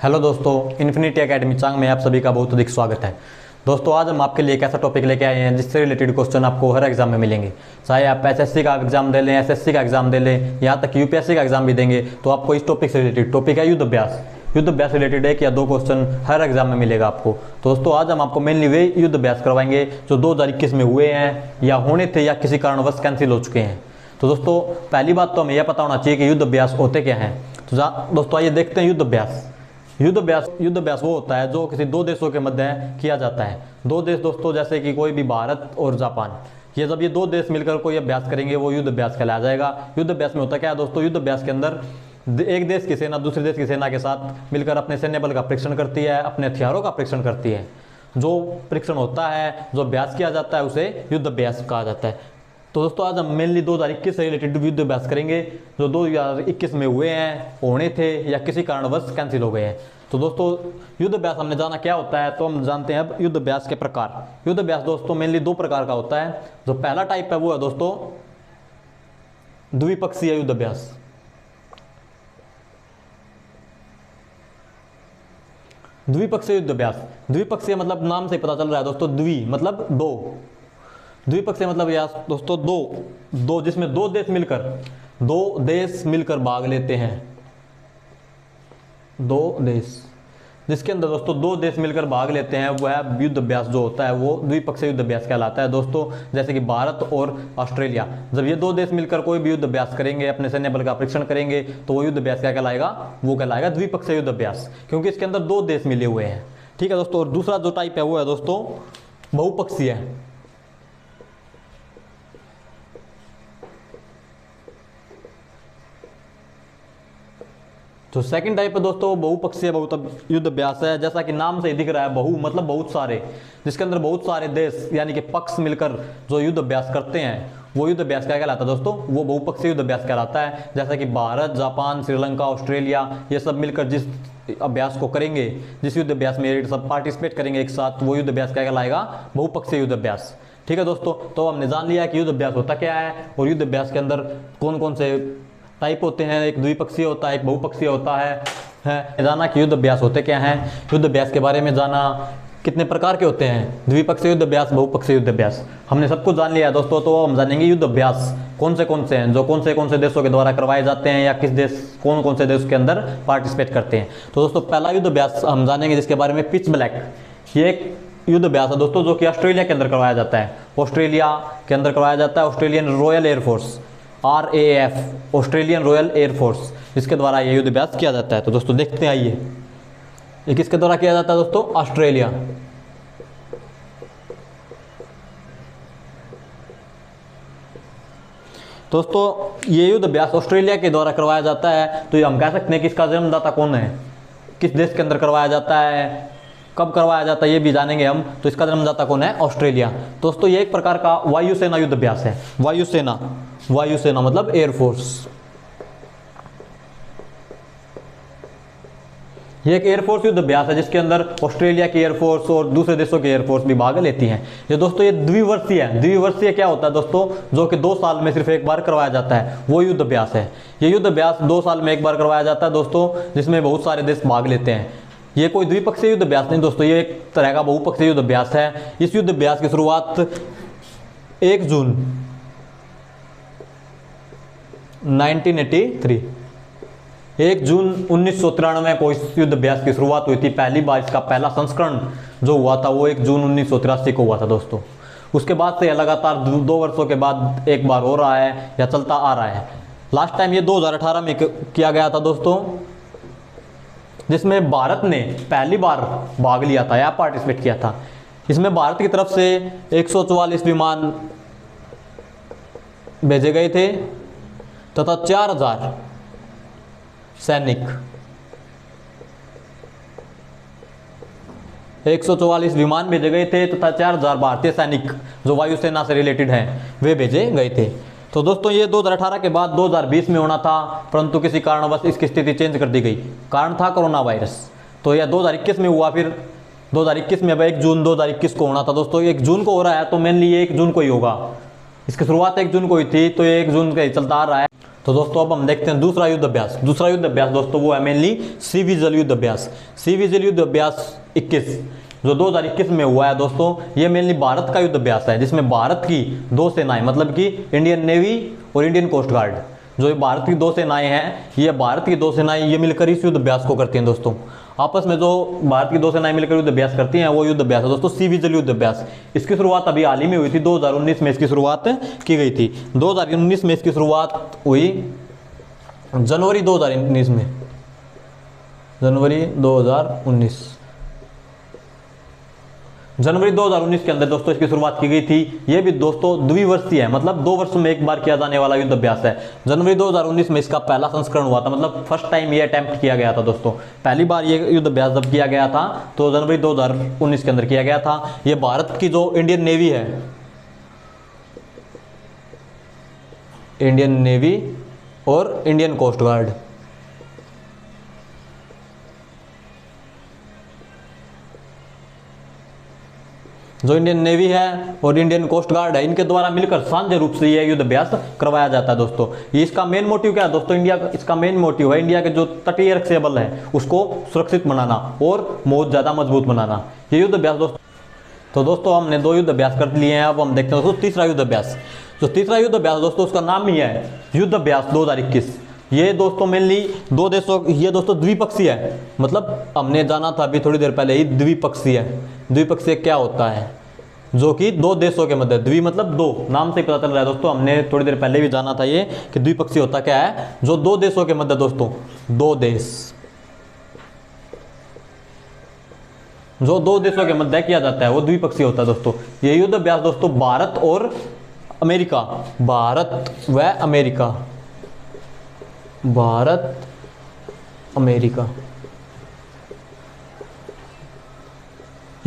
Hello दोस्तों, infinity academy चांग में आप सभी का बहुत अधिक स्वागत है। दोस्तों, आज हम आपके लिए एक ऐसा टॉपिक लेके आए हैं जिससे रिलेटेड क्वेश्चन आपको हर एग्जाम में मिलेंगे। चाहे आप एसएससी का एग्जाम दे लें, एसएससी का एग्जाम दे लें, यहाँ तक यूपीएससी का एग्जाम भी देंगे तो आपको इस टॉपिक से रिलेटेड टॉपिक है युद्ध अभ्यास। युद्ध अभ्यास रिलेटेड एक या दो क्वेश्चन हर एग्जाम में मिलेगा आपको। तो दोस्तों, आज हम आपको मेनली वे युद्ध अभ्यास करवाएंगे जो 2021 में हुए हैं या होने थे या किसी कारणवश कैंसिल हो चुके हैं। तो दोस्तों, पहली बात तो हमें यह पता होना चाहिए कि युद्ध अभ्यास होते क्या हैं। तो दोस्तों आइए देखते हैं युद्ध अभ्यास। युद्ध अभ्यास वो होता है जो किसी दो देशों के मध्य किया जाता है। दो देश दोस्तों, जैसे कि कोई भी भारत और जापान, ये जब ये दो देश मिलकर कोई अभ्यास करेंगे वो युद्ध अभ्यास कहलाया जाएगा। युद्ध अभ्यास में होता क्या है दोस्तों, युद्ध अभ्यास के अंदर एक देश की सेना दूसरे देश की सेना के साथ मिलकर अपने सैन्य बल का परीक्षण करती है, अपने हथियारों का परीक्षण करती है। जो परीक्षण होता है, जो अभ्यास किया जाता है, उसे युद्ध अभ्यास कहा जाता है। तो दोस्तों, आज हम मेनली 2021 से रिलेटेड युद्ध अभ्यास करेंगे जो 2021 में हुए हैं, होने थे या किसी कारणवश कैंसिल हो गए हैं। तो दोस्तों, युद्ध अभ्यास हमने जाना क्या होता है, तो हम जानते हैं अब युद्ध अभ्यास के प्रकार। युद्ध अभ्यास दोस्तों मेनली दो प्रकार का होता है। जो पहला टाइप है वो है दोस्तों द्विपक्षीय युद्ध अभ्यास। द्विपक्षीय युद्ध अभ्यास, द्विपक्षीय मतलब नाम से पता चल रहा है दोस्तों, द्वि मतलब दो, द्विपक्षीय मतलब यार दोस्तों दो जिसमें दो देश मिलकर भाग लेते हैं। दो देश जिसके अंदर दोस्तों दो देश मिलकर भाग लेते हैं, वह युद्ध अभ्यास जो होता है वो द्विपक्षीय युद्ध अभ्यास कहलाता है दोस्तों। जैसे कि भारत और ऑस्ट्रेलिया, जब ये दो देश मिलकर कोई भी युद्ध अभ्यास करेंगे, अपने सैन्य बल का परीक्षण करेंगे, तो वो युद्ध अभ्यास क्या कहलाएगा, वो कहलाएगा द्विपक्षीय युद्ध अभ्यास, क्योंकि इसके अंदर दो देश मिले हुए हैं। ठीक है दोस्तों। और दूसरा जो टाइप है वो है दोस्तों बहुपक्षीय। जो सेकंड टाइप है दोस्तों बहुपक्षीय युद्ध अभ्यास है। जैसा कि नाम से ही दिख रहा है, बहु मतलब बहुत सारे, जिसके अंदर बहुत सारे देश यानी कि पक्ष मिलकर जो युद्ध अभ्यास करते हैं वो युद्ध अभ्यास क्या कहलाता है दोस्तों, वो बहुपक्षीय युद्ध अभ्यास कहलाता है। जैसा कि भारत, जापान, श्रीलंका, ऑस्ट्रेलिया, ये सब मिलकर जिस अभ्यास को करेंगे, जिस युद्ध अभ्यास में सब पार्टिसिपेट करेंगे एक साथ, वो युद्ध अभ्यास क्या कहलाएगा, बहुपक्षीय युद्ध अभ्यास। ठीक है दोस्तों। तो हमने जान लिया कि युद्ध अभ्यास होता क्या है और युद्ध अभ्यास के अंदर कौन कौन से टाइप होते हैं। एक द्विपक्षीय होता है, एक बहुपक्षीय होता है। जाना कि युद्ध अभ्यास होते क्या हैं, युद्ध अभ्यास के बारे में जाना, कितने प्रकार के होते हैं, द्विपक्षीय युद्ध अभ्यास, बहुपक्षीय युद्ध अभ्यास, हमने सब कुछ जान लिया है दोस्तों। तो हम जानेंगे युद्ध अभ्यास कौन से हैं, जो कौन से देशों के द्वारा करवाए जाते हैं या किस देश कौन से देश के अंदर पार्टिसिपेट करते हैं। तो दोस्तों पहला युद्ध अभ्यास हम जानेंगे जिसके बारे में पिच ब्लैक। ये एक युद्ध अभ्यास है दोस्तों जो कि ऑस्ट्रेलिया के अंदर करवाया जाता है। ऑस्ट्रेलिया के अंदर करवाया जाता है, Australian royal air force, RAF, Australian royal air force, इसके द्वारा यह युद्ध अभ्यास किया जाता है। तो दोस्तों देखते हैं, आइए ये किसके द्वारा किया जाता है दोस्तों, ऑस्ट्रेलिया। दोस्तों ये युद्ध अभ्यास ऑस्ट्रेलिया के द्वारा करवाया जाता है। तो ये हम कह सकते हैं कि इसका जन्मदाता कौन है, किस देश के अंदर करवाया जाता है, कब करवाया जाता है, ये भी जानेंगे हम। तो इसका जन्मदाता कौन है, ऑस्ट्रेलिया। दोस्तों ये एक प्रकार का वायुसेना युद्ध अभ्यास है। वायुसेना मतलब एयरफोर्स। ये एक एयरफोर्स युद्ध अभ्यास है जिसके अंदर ऑस्ट्रेलिया की एयरफोर्स और दूसरे देशों की एयरफोर्स भी भाग लेती हैं। ये दोस्तों ये द्विवर्षीय है। द्विवर्षीय क्या होता है दोस्तों, जो कि 2 साल में सिर्फ एक बार करवाया जाता है, वो युद्ध अभ्यास है। ये युद्ध अभ्यास 2 साल में एक बार करवाया जाता है दोस्तों, जिसमें बहुत सारे देश भाग लेते हैं। ये कोई द्विपक्षीय युद्ध अभ्यास नहीं दोस्तों, ये एक तरह का बहुपक्षीय युद्ध अभ्यास है। इस युद्ध अभ्यास की शुरुआत 1 जून 1983, 1 जून 1993 को इस युद्ध अभ्यास की शुरुआत हुई थी। पहली बार इसका पहला संस्करण जो हुआ था वो 1 जून 1983 को हुआ था दोस्तों। उसके बाद से लगातार 2 वर्षों के बाद एक बार हो रहा है या चलता आ रहा है। लास्ट टाइम ये 2018 में किया गया था दोस्तों, जिसमें भारत ने पहली बार भाग लिया था या पार्टिसिपेट किया था। इसमें भारत की तरफ से 144 विमान भेजे गए थे तथा 4000 सैनिक, 144 विमान भेजे गए थे तथा 4000 भारतीय सैनिक जो वायुसेना से रिलेटेड हैं वे भेजे गए थे। तो दोस्तों ये 2018 के बाद 2020 में होना था, परंतु किसी कारणवश इसकी स्थिति चेंज कर दी गई। कारण था कोरोना वायरस। तो यह 2021 में हुआ, फिर 2021 में अब 1 जून 2021 को होना था दोस्तों। 1 जून को हो रहा है तो मेनली 1 जून को ही होगा। इसकी शुरुआत 1 जून को हुई थी, तो ये 1 जून का ही चलता आ रहा है। तो दोस्तों अब हम देखते हैं दूसरा युद्ध अभ्यास। दूसरा युद्ध अभ्यास दोस्तों वो है मेनली सी विजिल युद्ध अभ्यास। सी विजिल युद्ध अभ्यास 21 जो 2021 में हुआ है दोस्तों, ये मेनली भारत का युद्ध अभ्यास है, जिसमें भारत की 2 सेनाएं मतलब कि इंडियन नेवी और इंडियन कोस्ट गार्ड, जो ये भारत की 2 सेनाएं हैं, ये भारत की 2 सेनाएं ये मिलकर इस युद्ध अभ्यास को करती हैं दोस्तों। आपस में जो भारत की 2 सेनाएं मिलकर युद्ध अभ्यास करती हैं वो युद्ध अभ्यास है दोस्तों सी विजिल युद्ध अभ्यास। इसकी शुरुआत अभी हाल ही में हुई थी, 2019 में इसकी शुरुआत की गई थी। 2019 में इसकी शुरुआत हुई जनवरी 2019 में, जनवरी 2019 के अंदर दोस्तों इसकी शुरुआत की गई थी। ये भी दोस्तों द्विवर्षीय है, मतलब 2 वर्ष में एक बार किया जाने वाला युद्ध अभ्यास है। जनवरी 2019 में इसका पहला संस्करण हुआ था, मतलब फर्स्ट टाइम ये अटेम्प्ट किया गया था दोस्तों। पहली बार ये युद्ध अभ्यास जब किया गया था तो जनवरी 2019 के अंदर किया गया था। ये भारत की जो इंडियन नेवी है, इंडियन नेवी और इंडियन कोस्ट गार्ड, जो इंडियन नेवी है और इंडियन कोस्ट गार्ड है, इनके द्वारा मिलकर साझे रूप से यह युद्ध अभ्यास करवाया जाता है दोस्तों। ये इसका मेन मोटिव क्या है दोस्तों, इसका मेन मोटिव है इंडिया के जो तटीय रक्षीय बल है उसको सुरक्षित बनाना और बहुत ज्यादा मजबूत बनाना, ये युद्ध अभ्यास दोस्तों। तो दोस्तों हमने 2 युद्ध अभ्यास कर लिए हैं, अब हम देखते हैं दोस्तों तीसरा युद्ध अभ्यास। जो तीसरा युद्ध अभ्यास दोस्तों उसका नाम ही है युद्ध अभ्यास 2021। ये दोस्तों मेनली 2 देशों, ये दोस्तों द्विपक्षीय है, मतलब हमने जाना था अभी थोड़ी देर पहले ही द्विपक्षीय। द्विपक्षीय क्या होता है, जो कि 2 देशों के मध्य, द्वि मतलब 2, नाम से ही पता चल रहा है दोस्तों, हमने थोड़ी देर पहले भी जाना था ये कि द्विपक्षीय होता क्या है, जो 2 देशों के मध्य दोस्तों, 2 देश, जो 2 देशों के मध्य किया जाता है वो द्विपक्षीय होता है दोस्तों। ये युद्ध अभ्यास दोस्तों भारत और अमेरिका, भारत व अमेरिका, भारत अमेरिका,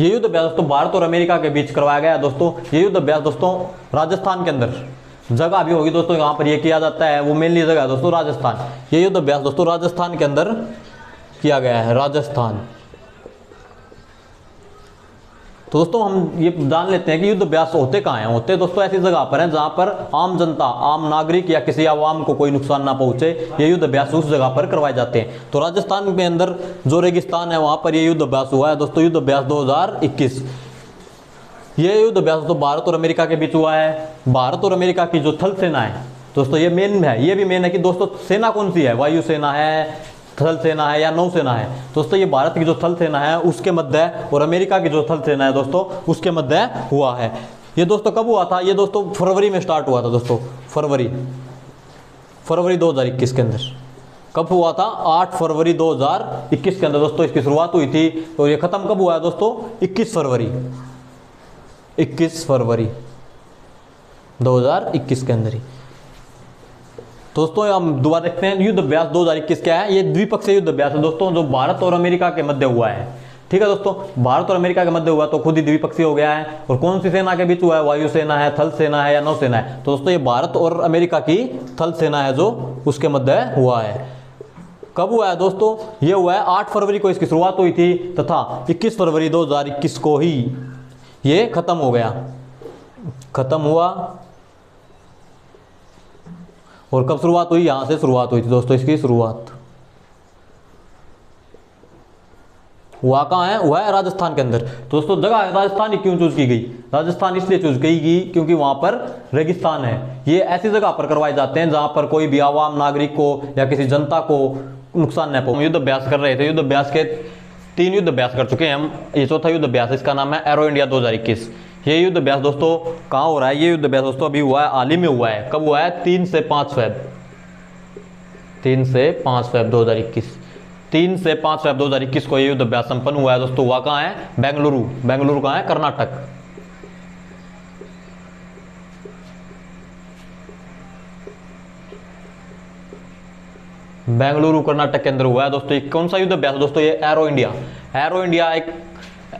ये युद्ध अभ्यास दोस्तों भारत और अमेरिका के बीच करवाया गया दोस्तों। ये युद्ध अभ्यास दोस्तों राजस्थान के अंदर, जगह भी होगी दोस्तों यहाँ पर ये किया जाता है, वो मेनली जगह है दोस्तों राजस्थान। ये युद्ध अभ्यास दोस्तों राजस्थान के अंदर किया गया है, राजस्थान। तो दोस्तों हम ये जान लेते हैं कि युद्ध अभ्यास होते कहाँ हैं। होते दोस्तों ऐसी जगह पर हैं जहाँ पर आम जनता, आम नागरिक या किसी आवाम को कोई नुकसान ना पहुंचे, ये युद्ध अभ्यास उस जगह पर करवाए जाते हैं। तो राजस्थान के अंदर जो रेगिस्तान है वहाँ पर ये युद्ध अभ्यास हुआ है दोस्तों, युद्ध अभ्यास 2021। ये युद्ध अभ्यास दोस्तों भारत और अमेरिका के बीच हुआ है। भारत और अमेरिका की जो थल सेना है दोस्तों, ये मेन है, ये भी मेन है कि दोस्तों सेना कौन सी है, वायु सेना है, थल सेना है या नौसेना है दोस्तों। ये भारत की जो थल सेना है उसके मध्य और अमेरिका की जो थल सेना है दोस्तों उसके मध्य हुआ है। ये दोस्तों कब हुआ था, ये दोस्तों फरवरी में स्टार्ट हुआ था दोस्तों, फरवरी 2021 के अंदर। कब हुआ था, 8 फरवरी 2021 के अंदर दोस्तों इसकी शुरुआत हुई थी। और ये खत्म कब हुआ है दोस्तों, 21 फरवरी 2021 के अंदर ही। दोस्तों हम दोबारा देखते हैं युद्ध अभ्यास 2021 क्या है। ये द्विपक्षीय युद्ध अभ्यास है दोस्तों, जो भारत और अमेरिका के मध्य हुआ है। ठीक है दोस्तों, भारत और अमेरिका के मध्य हुआ तो खुद ही द्विपक्षीय हो गया है। और कौन सी सेना के बीच हुआ है, वायु सेना है, थल सेना है या नौसेना है। तो दोस्तों ये भारत और अमेरिका की थल सेना है जो उसके मध्य हुआ है। कब हुआ है दोस्तों, ये हुआ है 8 फरवरी को इसकी शुरुआत हुई थी तथा 21 फरवरी 2021 को ही ये खत्म हो गया, खत्म हुआ। और कब शुरुआत हुई, यहां से शुरुआत हुई थी दोस्तों इसकी शुरुआत। हुआ कहाँ है, हुआ है राजस्थान के अंदर। दोस्तों जगह राजस्थान ही क्यों चूज की गई, राजस्थान इसलिए चूज की गई क्योंकि वहां पर रेगिस्तान है। ये ऐसी जगह पर करवाए जाते हैं जहां पर कोई भी आवाम नागरिक को या किसी जनता को नुकसान न पहुंचे। युद्ध अभ्यास कर रहे थे, युद्ध अभ्यास के 3 युद्ध अभ्यास कर चुके हैं हम। ये चौथा युद्ध अभ्यास है, इसका नाम है एरो इंडिया 2021। ये युद्ध अभ्यास दोस्तों कहाँ हो रहा है, ये युद्ध अभ्यास दोस्तों अभी हुआ है, हाल ही में हुआ है। कब हुआ है, 3 से 5 फेब 2021, 3 से 5 फेब 2021 को ये युद्ध अभ्यास संपन्न हुआ है दोस्तों। हुआ कहाँ है, बेंगलुरु। बेंगलुरु कहाँ है, कर्नाटक। बेंगलुरु कर्नाटक के अंदर हुआ है दोस्तों। कौन सा युद्ध अभ्यास दोस्तों, ये एरो इंडिया। एरो इंडिया एक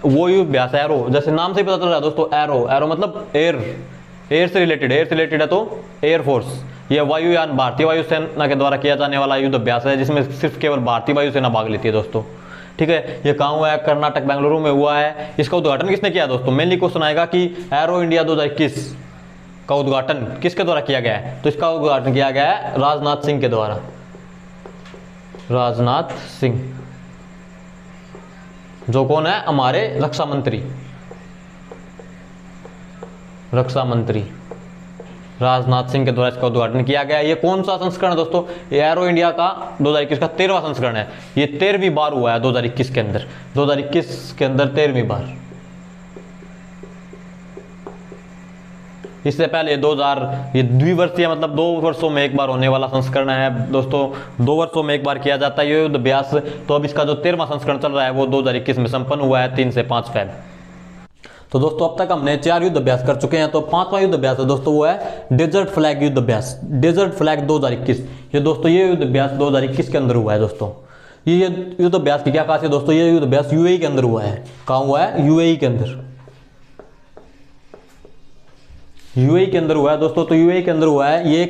वो युद्ध अभ्यास है, एरो जैसे नाम से ही पता चल रहा है दोस्तों, एरो मतलब एयर से रिलेटेड है तो एयरफोर्स। ये वायुयान भारतीय वायुसेना के द्वारा किया जाने वाला युद्ध अभ्यास है जिसमें सिर्फ केवल भारतीय वायुसेना भाग लेती है दोस्तों। ठीक है, ये कहाँ हुआ है, कर्नाटक बेंगलुरु में हुआ है। इसका उद्घाटन किसने किया दोस्तों, मेनली क्वेश्चन आएगा कि एरो इंडिया 2021 का उद्घाटन किसके द्वारा किया गया है? तो इसका उद्घाटन किया गया है राजनाथ सिंह के द्वारा। राजनाथ सिंह जो कौन है? हमारे रक्षा मंत्री। रक्षा मंत्री राजनाथ सिंह के द्वारा इसका उद्घाटन किया गया। ये कौन सा संस्करण है दोस्तों? एरो इंडिया का 2021 का 13वां संस्करण है। ये 13वीं बार हुआ है 2021 के अंदर। 2021 के अंदर 13वीं बार। इससे पहले 2000 ये द्विवर्षीय मतलब 2 वर्षों में एक बार होने वाला संस्करण है दोस्तों। 2 वर्षों में एक बार किया जाता है ये युद्ध अभ्यास। तो अब इसका जो 13वां संस्करण चल रहा है वो 2021 में संपन्न हुआ है 3 से 5 फेब। तो दोस्तों अब तक हमने 4 युद्ध अभ्यास कर चुके हैं। तो 5वां युद्ध अभ्यास है दोस्तों, वो है डेजर्ट फ्लैग युद्ध अभ्यास। डेजर्ट फ्लैग 2021 ये दोस्तों ये युद्ध अभ्यास 2021 के अंदर हुआ है दोस्तों। ये युद्ध अभ्यास की क्या खासियत दोस्तों? ये युद्ध अभ्यास यूएई के अंदर हुआ है। कहाँ हुआ है? यूएई के अंदर। यूएई के अंदर हुआ है दोस्तों। तो यूएई के अंदर हुआ है। ये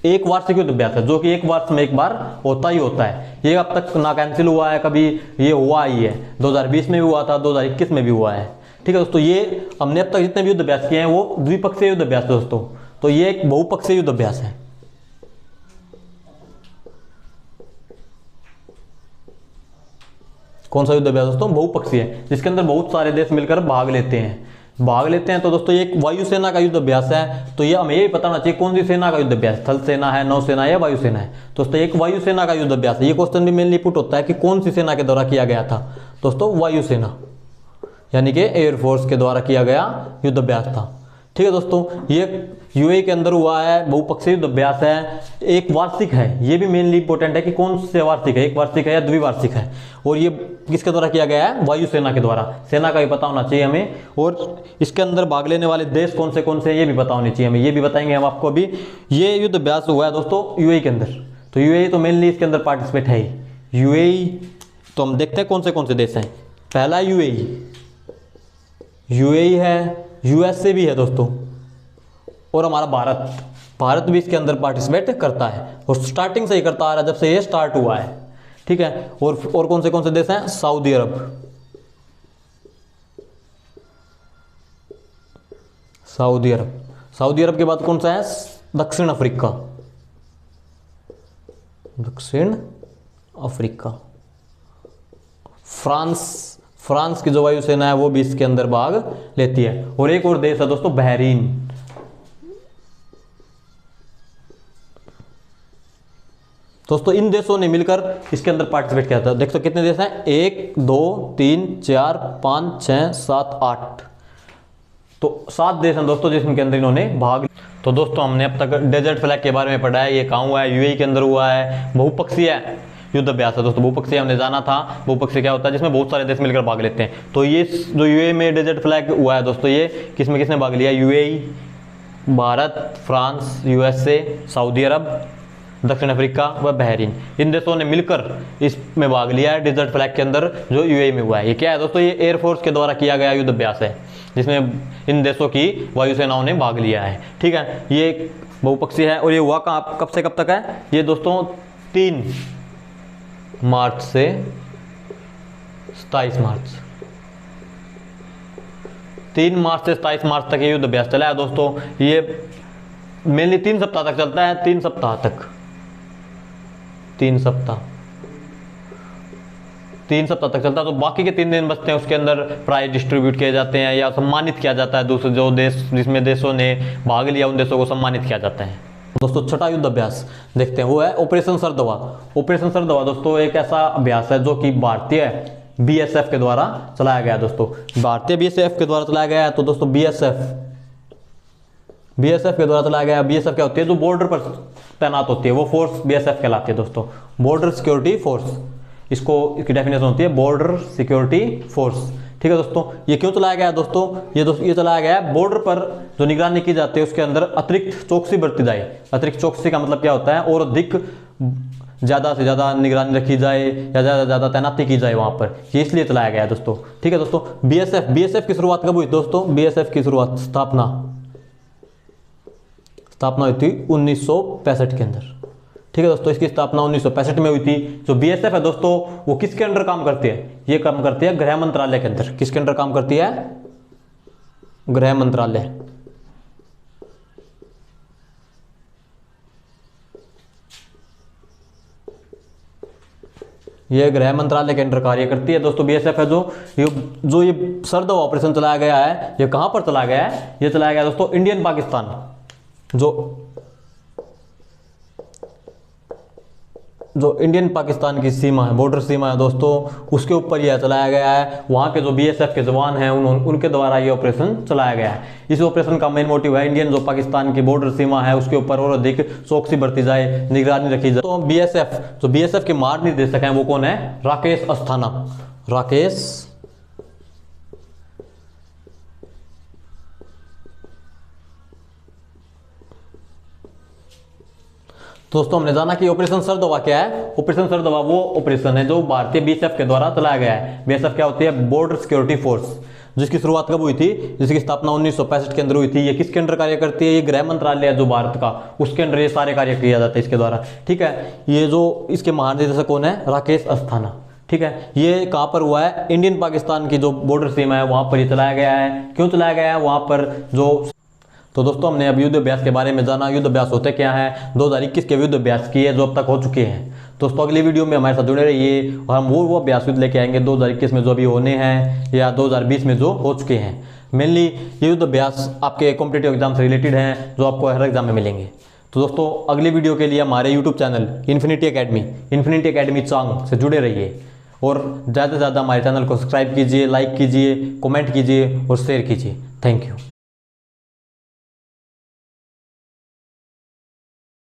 एक वार्षिक युद्ध अभ्यास है जो कि 1 वर्ष में एक बार होता ही होता है। ये अब तक ना कैंसिल हुआ है कभी, ये हुआ ही है। 2020 में भी हुआ था, 2021 में भी हुआ है। ठीक है दोस्तों, ये हमने अब तक जितने भी युद्ध अभ्यास किए हैं वो द्विपक्षीय युद्ध अभ्यास दोस्तों। तो ये एक बहुपक्षीय युद्ध अभ्यास है। कौन सा युद्ध अभ्यास दोस्तों? बहुपक्षीय है, जिसके अंदर बहुत सारे देश मिलकर भाग लेते हैं। तो दोस्तों ये एक वायुसेना का युद्ध अभ्यास है। तो ये हमें ये पता होना चाहिए कौन सी सेना का युद्ध अभ्यास, थल सेना है, नौसेना या वायुसेना है। दोस्तों एक वायुसेना का युद्ध अभ्यास है। ये क्वेश्चन भी मेनली पुट होता है कि कौन सी सेना के द्वारा किया गया था। दोस्तों वायुसेना यानी कि एयरफोर्स के द्वारा किया गया युद्ध अभ्यास था। ठीक है दोस्तों, ये यूएई के अंदर हुआ है, बहुपक्षीय युद्ध अभ्यास है, एक वार्षिक है। ये भी मेनली इंपॉर्टेंट है कि कौन से वार्षिक है, एक वार्षिक है या द्विवार्षिक है। और ये किसके द्वारा किया गया है? वायुसेना के द्वारा। सेना का भी पता होना चाहिए हमें। और इसके अंदर भाग लेने वाले देश कौन से ये भी पता होने चाहिए हमें। ये भी बताएंगे हम आपको अभी। ये युद्ध अभ्यास हुआ है दोस्तों यूएई के अंदर। तो यूएई तो मेनली इसके अंदर पार्टिसिपेट है ही। यूएई तो हम देखते हैं कौन से देश हैं। पहला यूएई है, यूएसए भी है दोस्तों, और हमारा भारत भी इसके अंदर पार्टिसिपेट करता है। और स्टार्टिंग से ही करता आ रहा है, जब से ये स्टार्ट हुआ है। ठीक है, और कौन से देश हैं? सऊदी अरब के बाद कौन सा है? दक्षिण अफ्रीका। फ्रांस की जो वायुसेना है वो भी इसके अंदर भाग लेती है। और एक और देश है दोस्तों बहरीन। दोस्तों इन देशों ने मिलकर इसके अंदर पार्टिसिपेट किया था। देखो कितने देश हैं? 1 2 3 4 5 6 7 8। तो 7 देश हैं दोस्तों जिसके अंदर इन्होंने भाग। तो दोस्तों हमने अब तक डेजर्ट फ्लैग के बारे में पढ़ा है। ये कहाँ हुआ है? यूएई के अंदर हुआ है। बहुपक्षीय युद्ध अभ्यास है दोस्तों। बहुपक्षीय हमने जाना था। बहुपक्षीय क्या होता है? जिसमें बहुत सारे देश मिलकर भाग लेते हैं। तो ये जो यूएई में डेजर्ट फ्लैग हुआ है दोस्तों, ये किसने भाग लिया? UAE, Bharat, France, USA, Saudi Arab, दक्षिण अफ्रीका व बहरीन, इन देशों ने मिलकर इसमें भाग लिया है डेजर्ट फ्लैग के अंदर जो यूएई में हुआ है। ये क्या है दोस्तों? ये एयरफोर्स के द्वारा किया गया युद्ध अभ्यास है जिसमें इन देशों की वायुसेनाओं ने भाग लिया है। ठीक है, ये बहुपक्षीय है। और ये हुआ कब से कब तक है? ये दोस्तों 3 मार्च से 27 मार्च। 3 मार्च से 27 मार्च तक ये युद्ध अभ्यास चला है दोस्तों। ये मेनली 3 सप्ताह तक चलता है। 3 सप्ताह तक 3 सप्ताह चलता है। तो बाकी के 3 दिन बचते हैं, उसके अंदर प्राइज डिस्ट्रीब्यूट किए जाते हैं या सम्मानित किया जाता है। दूसरे जो देश जिसमें देशों ने भाग लिया उन देशों को सम्मानित किया जाता है। दोस्तों छठा युद्ध अभ्यास देखते हैं, वो है ऑपरेशन सरदवा। ऑपरेशन सरदवा दोस्तों एक ऐसा अभ्यास है जो कि भारतीय बीएसएफ के द्वारा चलाया गया दोस्तों। भारतीय बीएसएफ के द्वारा चलाया गया है। तो दोस्तों बीएसएफ के द्वारा चलाया गया। बीएसएफ क्या होती है? जो बॉर्डर पर तैनात होती है वो फोर्स बीएसएफ कहलाती है दोस्तों। बॉर्डर सिक्योरिटी फोर्स, इसकी डेफिनेशन होती है बॉर्डर सिक्योरिटी फोर्स। ठीक है दोस्तों, ये क्यों चलाया गया है दोस्तों? ये चलाया गया है बॉर्डर पर जो निगरानी की जाती है उसके अंदर अतिरिक्त चौकसी बरती जाए। अतिरिक्त चौकसी का मतलब क्या होता है? और अधिक ज़्यादा से ज़्यादा निगरानी रखी जाए या ज़्यादा से ज़्यादा तैनाती की जाए वहाँ पर। ये इसलिए चलाया गया है दोस्तों। ठीक है दोस्तों, बीएसएफ की शुरुआत कब हुई दोस्तों? बीएसएफ की शुरुआत स्थापना हुई थी 1965 के अंदर। ठीक है दोस्तों, इसकी स्थापना 1965 में हुई थी। जो बीएसएफ है दोस्तों वो किसके अंडर काम करती है? ये काम करती है गृह मंत्रालय के अंदर। किसके अंडर काम करती है? गृह मंत्रालय। ये गृह मंत्रालय के अंडर कार्य करती है दोस्तों। बीएसएफ है जो ये सर्द हवा ऑपरेशन चलाया गया है, ये कहां पर चलाया गया है? ये चलाया गया दोस्तों इंडियन पाकिस्तान, जो इंडियन पाकिस्तान की सीमा है, बॉर्डर सीमा है दोस्तों, उसके ऊपर यह चलाया गया है। वहाँ के जो बीएसएफ के जवान हैं उनके द्वारा ये ऑपरेशन चलाया गया है। इस ऑपरेशन का मेन मोटिव है इंडियन जो पाकिस्तान की बॉर्डर सीमा है उसके ऊपर और अधिक चौकसी बरती जाए, निगरानी रखी जाए। तो बीएसएफ के महानिदेशक हैं वो कौन है? राकेश अस्थाना। राकेश दोस्तों हमने जाना कि ऑपरेशन सर्द हवा क्या है। ऑपरेशन सर्द हवा वो ऑपरेशन है जो भारतीय बीएसएफ के द्वारा चलाया गया है। बीएसएफ क्या होती है? बॉर्डर सिक्योरिटी फोर्स, जिसकी शुरुआत कब हुई थी? जिसकी स्थापना 1965 के अंदर हुई थी। ये किसके अंडर कार्य करती है? ये गृह मंत्रालय है जो भारत का, उसके अंडर ये सारे कार्य किया जाता है इसके द्वारा। ठीक है, ये जो इसके महानिदेशक कौन है? राकेश अस्थाना। ठीक है, ये कहाँ पर हुआ है? इंडियन पाकिस्तान की जो बॉर्डर सीमा है वहां पर ये चलाया गया है। क्यों चलाया गया है? वहां पर जो तो दोस्तों हमने अब युद्ध अभ्यास के बारे में जाना। युद्ध अभ्यास होते क्या है? 2021 के युद्ध अभ्यास किए जो अब तक हो चुके हैं। दोस्तों अगली वीडियो में हमारे साथ जुड़े रहिए और हम वो अभ्यास युद्ध लेके आएंगे 2021 में जो अभी होने हैं या 2020 में जो हो चुके हैं। मेनली ये युद्ध अभ्यास आपके कॉम्पिटिटिव एग्जाम से रिलेटेड हैं जो आपको हर एग्जाम में मिलेंगे। तो दोस्तों अगली वीडियो के लिए हमारे यूट्यूब चैनल इन्फिनिटी अकेडमी चांग से जुड़े रहिए और ज़्यादा से ज़्यादा हमारे चैनल को सब्सक्राइब कीजिए, लाइक कीजिए, कमेंट कीजिए और शेयर कीजिए। Thank you.